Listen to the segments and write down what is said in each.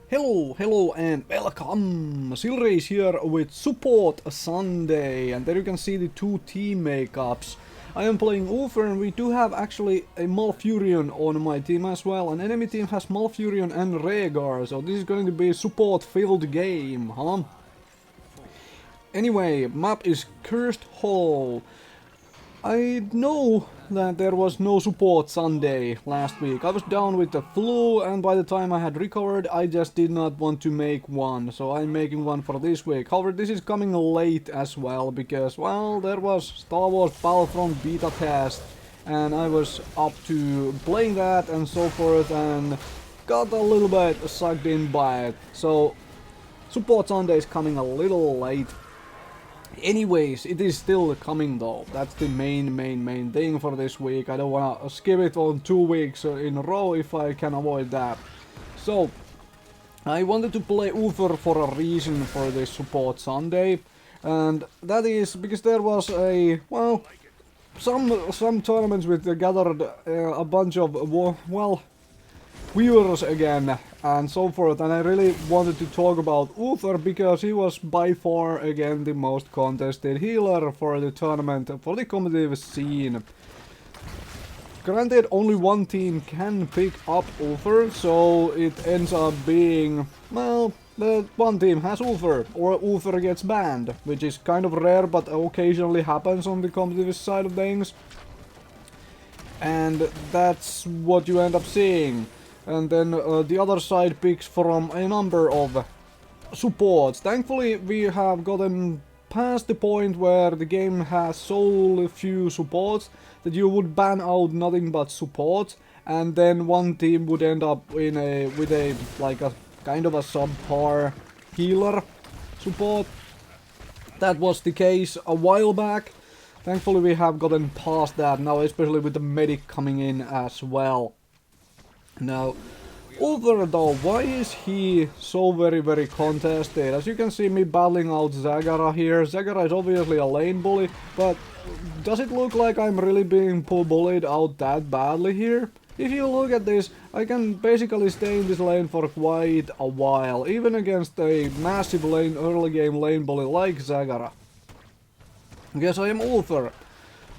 Hello and welcome! Silrace here with Support Sunday, and there you can see the two team makeups. I am playing Uther and we do have actually a Malfurion on my team as well. An enemy team has Malfurion and Rhaegar, so this is going to be a support-filled game, huh? Anyway, map is Cursed Hall. I know that there was no support Sunday last week. I was down with the flu and by the time I had recovered I just did not want to make one. So I'm making one for this week. However, this is coming late as well because, well, there was Star Wars Battlefront beta test and I was up to playing that and so forth and got a little bit sucked in by it. So support Sunday is coming a little late. Anyways, it is still coming though. That's the main thing for this week. I don't wanna skip it on 2 weeks in a row if I can avoid that. So, I wanted to play Uther for a reason for this support Sunday. And that is because there was a, well, some tournaments with gathered a bunch of, well, viewers again and so forth, and I really wanted to talk about Uther because he was by far again the most contested healer for the tournament, for the competitive scene. Granted, only one team can pick up Uther, so it ends up being, well, the one team has Uther, or Uther gets banned, which is kind of rare but occasionally happens on the competitive side of things. And that's what you end up seeing. And then the other side picks from a number of supports. Thankfully, we have gotten past the point where the game has so few supports that you would ban out nothing but support, and then one team would end up in with a like a kind of a subpar healer support. That was the case a while back. Thankfully, we have gotten past that now, especially with the medic coming in as well. Now, Uther though, why is he so very contested? As you can see me battling out Zagara here. Zagara is obviously a lane bully, but does it look like I'm really being bullied out that badly here? If you look at this, I can basically stay in this lane for quite a while, even against a massive early game lane bully like Zagara. Because I am Uther.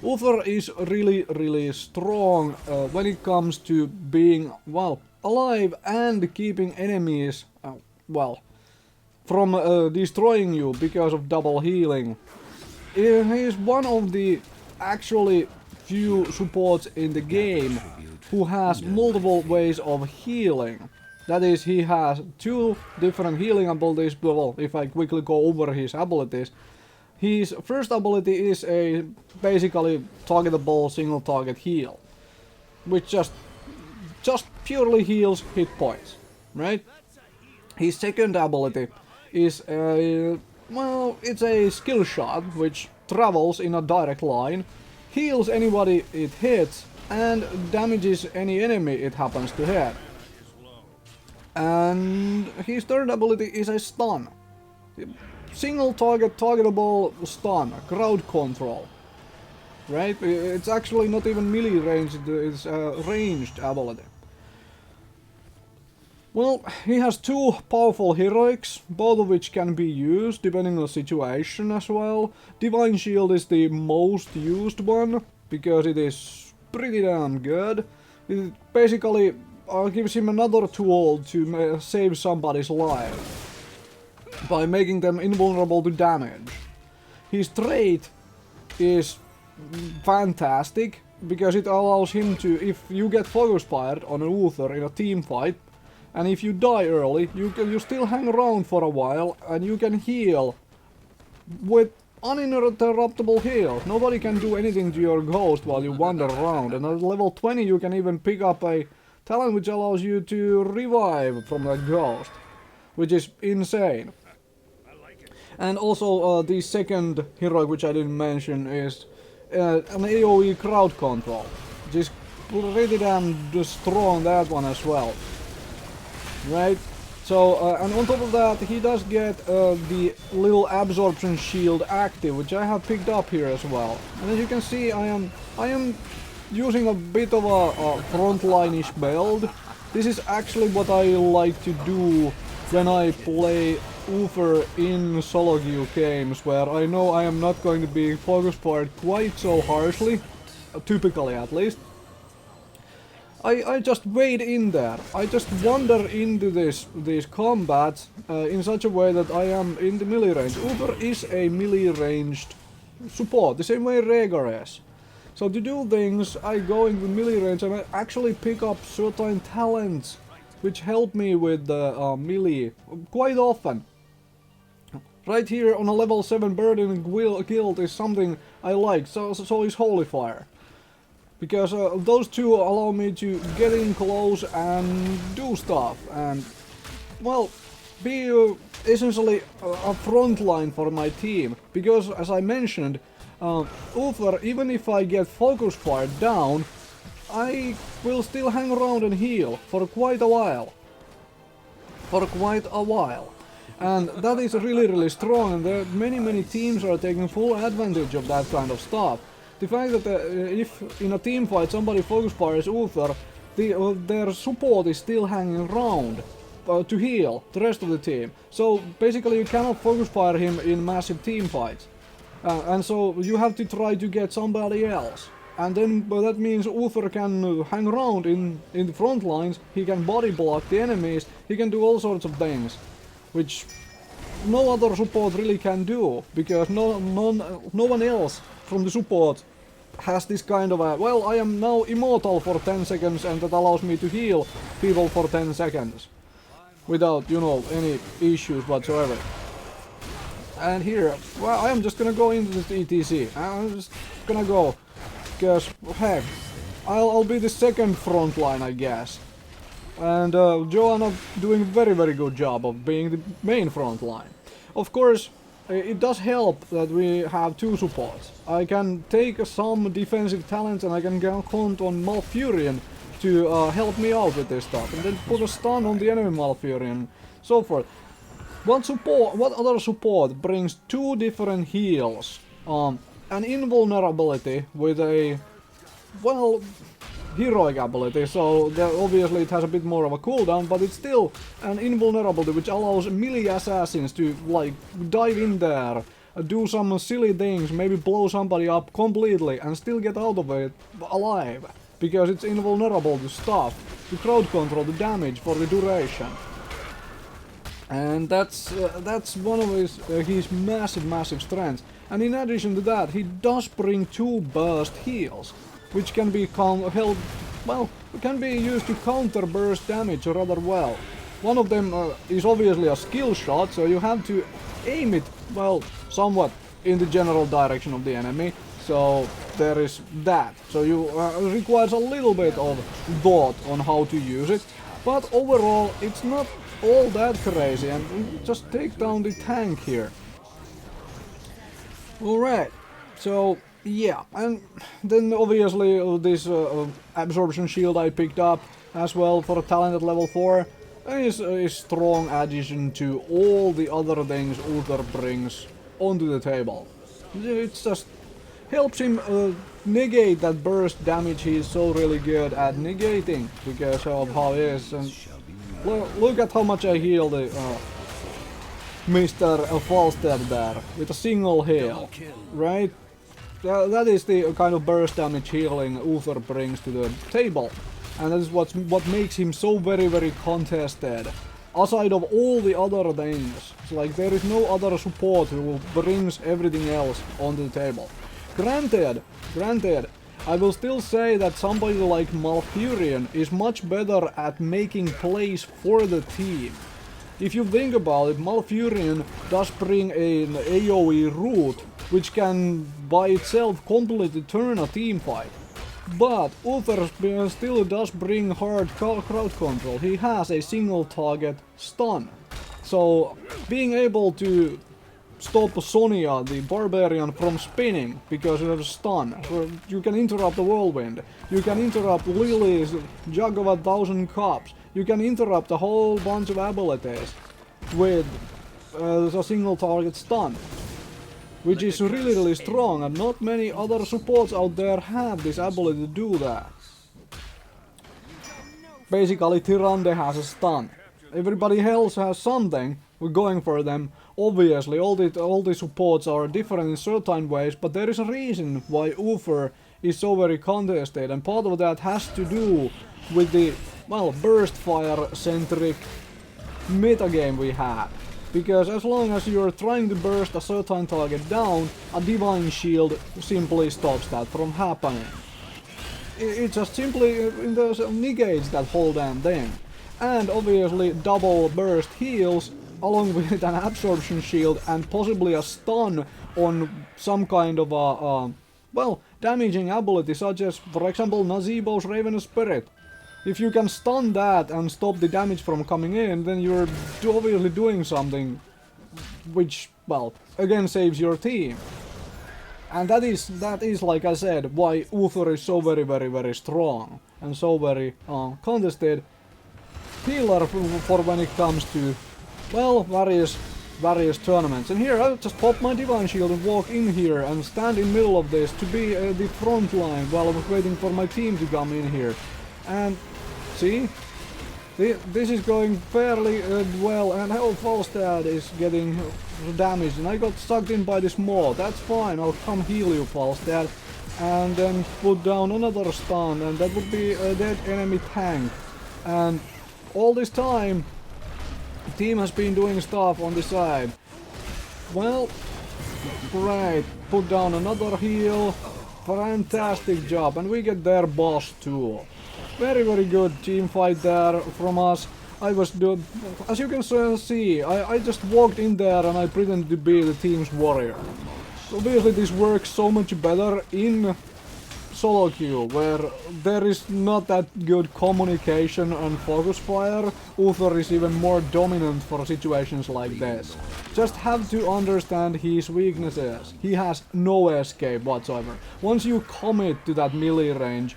Uther is really strong when it comes to being, well, alive and keeping enemies, well, from destroying you because of double healing. He is one of the actually few supports in the game who has multiple ways of healing. That is, he has 2 different healing abilities. Well, if I quickly go over his abilities. His first ability is a basically targetable single target heal, which just purely heals hit points, right? His second ability is a, well, it's a skill shot which travels in a direct line, heals anybody it hits, and damages any enemy it happens to hit. And his third ability is a stun. Single target, targetable stun, crowd control, right? It's actually not even melee range, it's a ranged ability. Well, he has 2 powerful heroics, both of which can be used depending on the situation as well. Divine Shield is the most used one, because it is pretty damn good. It basically gives him another tool to save somebody's life by making them invulnerable to damage. His trait is fantastic because it allows him to, if you get focus fired on an Uther in a team fight, and if you die early, you still hang around for a while and you can heal with uninterruptible heal. Nobody can do anything to your ghost while you wander around, and at level 20 you can even pick up a talent which allows you to revive from that ghost, which is insane. And also the second heroic which I didn't mention is an AoE crowd control, which is pretty damn strong, that one as well. Right? So, and on top of that he does get the little absorption shield active, which I have picked up here as well. And as you can see, I am using a bit of a frontline-ish build. This is actually what I like to do when I play Uther in solo queue games where I know I am not going to be focus fired quite so harshly, typically at least. I just wade in there. I just wander into these combats in such a way that I am in the melee range. Uther is a melee ranged support, the same way Rhaegar is. So to do things, I go into melee range and I actually pick up certain talents which help me with the melee quite often. Right here on a level 7 Burden Guild is something I like, so is Holy Fire. Because those two allow me to get in close and do stuff and, well, be essentially a front line for my team. Because, as I mentioned, Uther, even if I get focus fired down, I will still hang around and heal for quite a while. And that is really strong, and there many teams are taking full advantage of that kind of stuff. The fact that if in a team fight somebody focus fires Uther, their support is still hanging around to heal the rest of the team. So basically you cannot focus fire him in massive team fights. And so you have to try to get somebody else. And then that means Uther can hang around in the front lines, he can body block the enemies, he can do all sorts of things. Which no other support really can do, because no one else from the support has this kind of a, well, I am now immortal for 10 seconds and that allows me to heal people for 10 seconds. Without, you know, any issues whatsoever. And here, well, I am just gonna go into the ETC. I'm just gonna go. Because, heck, I'll be the second front line, I guess. And Joanna doing very good job of being the main front line. Of course, it does help that we have two supports. I can take some defensive talents and I can count on Malfurion to help me out with this stuff. And then put a stun on the enemy Malfurion, so forth. What other support brings two different heals? An invulnerability with a, well, heroic ability, so obviously it has a bit more of a cooldown, but it's still an invulnerability which allows melee assassins to, like, dive in there, do some silly things, maybe blow somebody up completely and still get out of it alive, because it's invulnerable to stuff, to crowd control the damage for the duration. And that's one of his massive strengths. And in addition to that, he does bring two burst heals, which can be can be used to counter burst damage rather well. One of them is obviously a skill shot, so you have to aim it, well, somewhat in the general direction of the enemy. So there is that. So you requires a little bit of thought on how to use it. But overall, it's not all that crazy, and we just take down the tank here. Alright, so yeah, and then obviously this absorption shield I picked up as well for a talent at level 4 is a strong addition to all the other things Uther brings onto the table. It just helps him negate that burst damage he is so really good at negating because of how he is. And look at how much I healed Mr. Falstead there with a single heal, right? That is the kind of burst damage healing Uther brings to the table, and that is what makes him so very contested. Aside of all the other things, it's like there is no other support who brings everything else onto the table. Granted, I will still say that somebody like Malfurion is much better at making plays for the team. If you think about it, Malfurion does bring an AoE root, which can by itself completely turn a team fight. But Uther still does bring hard crowd control. He has a single target stun. So being able to stop Sonia, the barbarian, from spinning because you have a stun, you can interrupt the whirlwind, you can interrupt Lily's jug of 1,000 cups, you can interrupt a whole bunch of abilities with a single target stun, which is really strong, and not many other supports out there have this ability to do that. Basically, Tyrande has a stun. everybody else has something going for them. Obviously, all the supports are different in certain ways, but there is a reason why Uther is so very contested, and part of that has to do with the, well, burst fire centric metagame we have. Because as long as you're trying to burst a certain target down, a Divine Shield simply stops that from happening. It just simply negates that whole damn thing. And obviously double burst heals along with an absorption shield and possibly a stun on some kind of a, well, damaging ability, such as, for example, Nazebo's Ravenous Spirit. If you can stun that and stop the damage from coming in, then you're obviously doing something which, well, again saves your team. And that is, like I said, why Uther is so very strong and so very contested healer for when it comes to, well, various tournaments. And here I'll just pop my Divine Shield and walk in here and stand in middle of this to be the front line while I was waiting for my team to come in here. And see, this is going fairly well, and how Falstad is getting damaged, and I got sucked in by this maw. That's fine, I'll come heal you, Falstad, and then put down another stun, and that would be a dead enemy tank. And all this time, the team has been doing stuff on the side. Well, great, put down another heal, fantastic job, and we get their boss too. Very good team fight there from us. I was doing, as you can see, I just walked in there and I pretended to be the team's warrior. Obviously this works so much better in solo queue, where there is not that good communication and focus fire. Uther is even more dominant for situations like this. Just have to understand his weaknesses. He has no escape whatsoever. Once you commit to that melee range,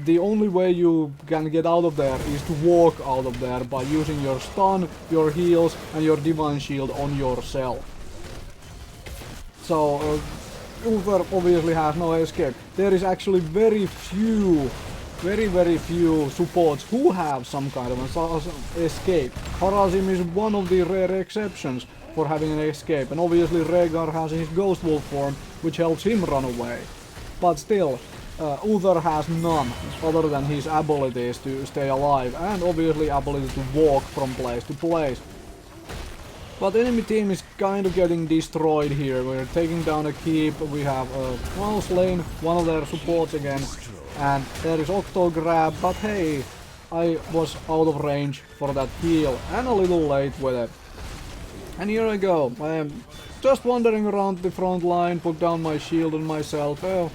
the only way you can get out of there is to walk out of there by using your stun, your heals, and your Divine Shield on yourself. So, Uther obviously has no escape. There is actually very few supports who have some kind of an escape. Harazim is one of the rare exceptions for having an escape, and obviously Rhaegar has his Ghost Wolf form, which helps him run away. But still, Uther has none, other than his abilities to stay alive, and obviously ability to walk from place to place. But the enemy team is kind of getting destroyed here. We're taking down a keep, we have well, slain one of their supports again, and there is Octo grab, but hey, I was out of range for that heal, and a little late with it. And here I go, I am just wandering around the front line, put down my shield on myself. The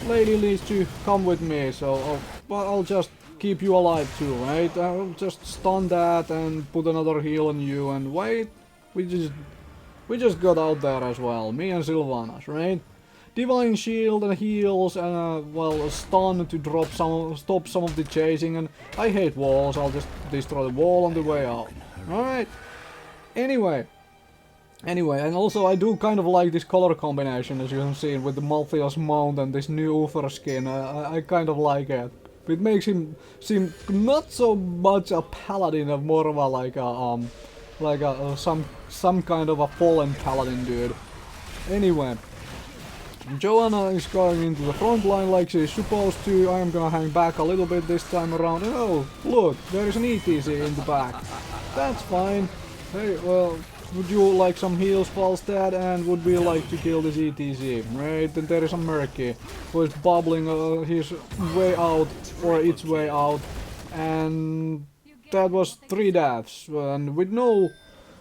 lady needs to come with me, so well, I'll just keep you alive too, right? I'll just stun that and put another heal on you, and wait, we just got out there as well, me and Sylvanas, right? Divine Shield and heals and well, a stun to stop some of the chasing, and I hate walls, I'll just destroy the wall on the way out. Alright. Anyway, and also I do kind of like this color combination, as you can see, with the Malthios mount and this new Uther skin. I kind of like it. It makes him seem not so much a paladin, of more of a some kind of a fallen paladin dude. Anyway, Joanna is going into the front line like she's supposed to. I am gonna hang back a little bit this time around. And oh, look, there is an ETC in the back. That's fine. Hey, well, would you like some heals, Falstad, and would we like to kill this ETC? Right, then there is a Murky who is bubbling his way out, or its way out, and that was 3 deaths, and with no,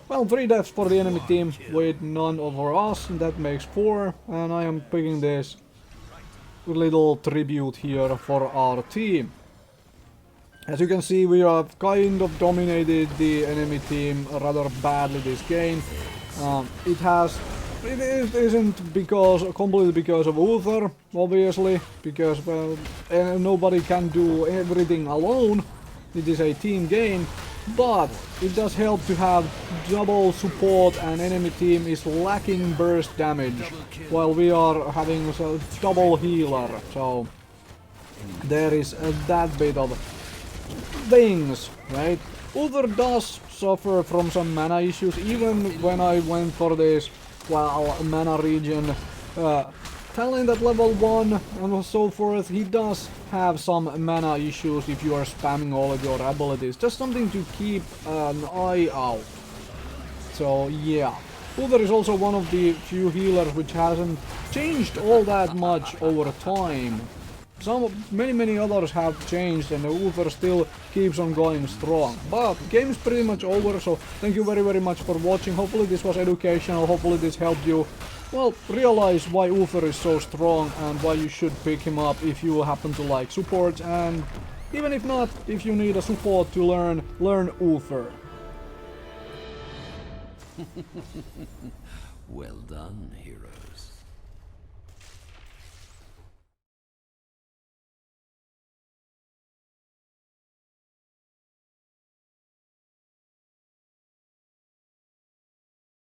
well, 3 deaths for the enemy team, with none over us, and that makes 4, and I am picking this little tribute here for our team. As you can see, we have kind of dominated the enemy team rather badly this game. It isn't completely because of Uther, obviously, because, well, nobody can do everything alone. It is a team game, but it does help to have double support, and enemy team is lacking burst damage, while we are having a double healer, so there is that bit of things, right? Uther does suffer from some mana issues, even when I went for this, well, mana regen talent at level 1 and so forth. He does have some mana issues if you are spamming all of your abilities. Just something to keep an eye out. So yeah, Uther is also one of the few healers which hasn't changed all that much over time. Many others have changed and Uther still keeps on going strong. But the game is pretty much over, so thank you very much for watching. Hopefully this was educational, hopefully this helped you, well, realize why Uther is so strong and why you should pick him up if you happen to like supports, and even if not, if you need a support to learn Uther. Well done, hero.